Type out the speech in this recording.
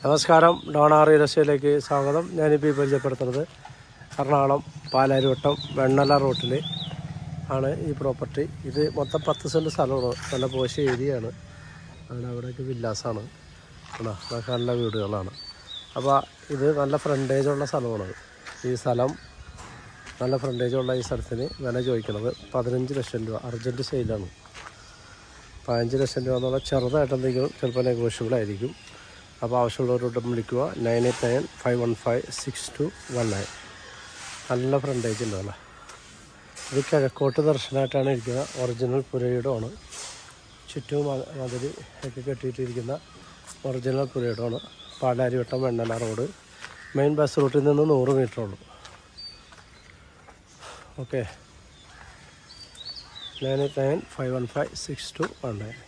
നമസ്കാരം, Donna real എസ്റ്റേറ്റിലേക്ക് സ്വാഗതം. ഞാനിപ്പോൾ പരിചയപ്പെടുത്തുന്നത് എറണാകുളം പാലാരിവട്ടം വെണ്ണല റൂട്ടിൽ ആണ് ഈ പ്രോപ്പർട്ടി. ഇത് മൊത്തം 10 സെൻറ്റ് സ്ഥലമാണ്. നല്ല പോശ ഏരിയയാണ്. അവിടെയൊക്കെ വില്ലാസാണ്, അതൊക്കെ നല്ല വീടുകളാണ്. അപ്പോൾ ഇത് നല്ല ഫ്രണ്ടേജുള്ള സ്ഥലമാണ്. ഈ സ്ഥലം നല്ല ഫ്രണ്ടേജുള്ള ഈ സ്ഥലത്തിന് വില ചോദിക്കുന്നത് 15 ലക്ഷം രൂപ. അർജൻറ്റ് സെയിലാണ്. 15 ലക്ഷം രൂപ എന്നുള്ള ചെറുതായിട്ട് എന്തെങ്കിലും ചിലപ്പോൾ നെഗോഷ്യബിൾ ആയിരിക്കും. അപ്പോൾ ആവശ്യമുള്ളവരോട് വിളിക്കുക. 9895156219. നല്ല ഫ്രണ്ടേജ് ഉണ്ടാവില്ല. ഇത് കിഴക്കോട്ട് ദർശനമായിട്ടാണ് ഇരിക്കുന്നത്. ഒറിജിനൽ പുരയിടമാണ്. ചുറ്റും മതിൽ ഒക്കെ കെട്ടിയിട്ടിരിക്കുന്ന ഒറിജിനൽ പുരയിടമാണ്. Palarivattom Vennala road. Main bus റൂട്ടിൽ നിന്ന് 100 മീറ്റർ ഉള്ളൂ. ഓക്കെ, 9895156219.